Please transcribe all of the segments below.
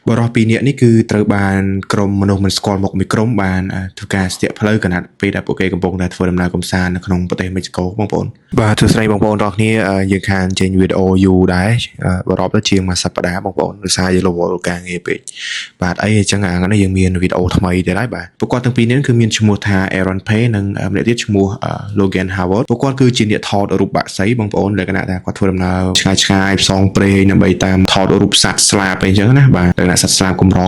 បរិបទពីរនាក់នេះគឺត្រូវបានក្រុមមនុស្សមិនស្គាល់មុខមួយក្រុមបានធ្វើការស្ទាក់ផ្លូវគណៈពេលដែលពួកគេកំពុងតែធ្វើដំណើរកម្សាន្តនៅក្នុងប្រទេសមិចកូបងប្អូនបាទទស្សនីបងប្អូនទាំងគ្នាយើងខានចេញវីដេអូយូរដែរបរិបទទៅជាងមួយសប្តាហ៍បងប្អូនដោយសារយើងរវល់ការងារពេកបាទអីអញ្ចឹងថ្ងៃនេះយើងមានវីដេអូថ្មីទៀតហើយបាទពួកគាត់ទាំងពីរនេះគឺមានឈ្មោះថា Aaron Pay និងម្នាក់ទៀតឈ្មោះ Logan Howard ពួកគាត់គឺជាអ្នកថតរូបបាក់សីបងប្អូនលក្ខណៈថាគាត់ធ្វើដំណើរឆ្ងាយផ្សងព្រេងដើម្បីតាមថតរូបសត្វស្លាបអីចឹងណាបាទលក្ខណៈសត្វស្លាបកម្រ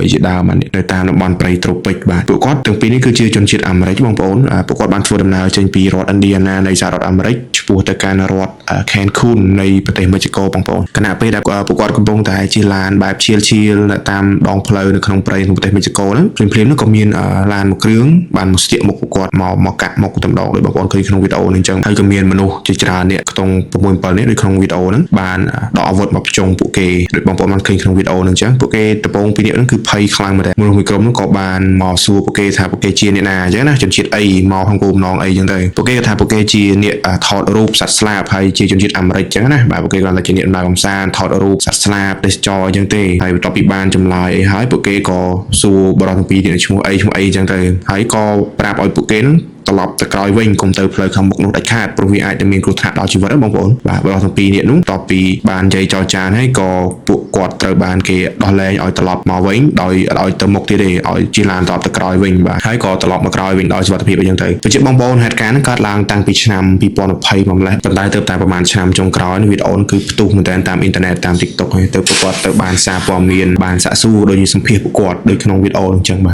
អីជាដើមនៅតាមតំបន់ព្រៃត្រូពិកបាទពួកគាត់ទាំងពីរនេះគឺជាជនជាតិអាមេរិកបងប្អូនពួកគាត់បានធ្វើដំណើរចេញពីរដ្ឋ Indiana នៃសហរដ្ឋអាមេរិកឆ្ពោះទៅកាន់រដ្ឋ Cancun នៃប្រទេសមិចកូបងប្អូនគណៈពេលដែលពួកគាត់កំពុងតែជិះឡានបែបឈៀលនៅតាមដងផ្លូវនៅក្នុងព្រៃក្នុងប្រទេសមិចកូហ្នឹងភ្លាមៗនោះក៏មានឡានមួយគ្រឿងបានមកស្ទាក់មុខពួកគាត់មកកាក់មុខតែម្ដងដោយបងប្អូនឃើញក្នុងវីដេអូនេះអញ្ចឹងហើយក៏មានមនុស្សជាច្រើនអ្នកខ្ទង់6 7នាក់ដូចក្នុងវីដេអូហ្នឹងបានដកអាវុធមកប្រជុំពួកគេដូចបងប្អូនបានឃើញក្នុងវីដេអូហ្នឹងអញ្ចឹងពួកគេដំបងពីរនាក់ហ្នឹងគឺភ័យខ្លាំងមែនទេមនុស្សមួយក្រុមហ្នឹងក៏បានមកសួរពួកគេថាពួកគេជាអ្នកណាអញ្ចឹងណាជនជាតិអីមកក្នុងគោលបំណងអីអញ្ចឹងទៅពួកគេថាពួកគេជាអ្នកថតរូបសត្វស្លាបហើយជាជនជាតិអាមេរិកអញ្ចឹងណាបាទពួកគេគាត់តែជាអ្នកដំណើរកម្សាន្តថតរូបសត្វស្លាបទេសចរអញ្ចឹងទេហើយបន្ទាប់ពីបានចម្លើយអីហើយពួកគេក៏សួរបរិបទទាំងពីរទៀតឈ្មោះអីអញ្ចឹងទៅហើយក៏ប្រាប់ឲ្យពួកគេហ្នឹងត្រឡប់ទៅក្រោយវិញកុំទៅផ្លូវខាងមុខនោះដាច់ខាតព្រោះវាអាចនឹងមានគ្រោះថ្នាក់ដល់ជីវិតបងប្អូនបាទបរិបទទាំងពីរនាក់នោះបន្ទាប់ពីបាននិយាយចរចាហើយក៏ពួកគាត់ត្រូវបានគេដោះលែងឲ្យត្រឡប់មកវិញដោយឲ្យទៅមុខទៀតទេឲ្យជិះឡានត្រឡប់ទៅក្រោយវិញបាទហើយក៏ត្រឡប់មកក្រោយវិញដោយសុវត្ថិភាពអញ្ចឹងទៅបញ្ជាក់បងប្អូនហេតុការណ៍ហ្នឹងកើតឡើងតាំងពីឆ្នាំ2020មកម្លេះប៉ុន្តែទើបតែប្រហែលឆ្នាំចុងក្រោយនេះវីដេអូគឺផ្ទុះមែនទែនតាមអ៊ីនធឺណិតតាម TikTok ហើយទៅពួកគាត់ទៅបានសារព័ត៌មានបានសាកសួរដូចជាសម្ភាសពួកគាត់ដូចក្នុងវីដេអូអញ្ចឹងបាទ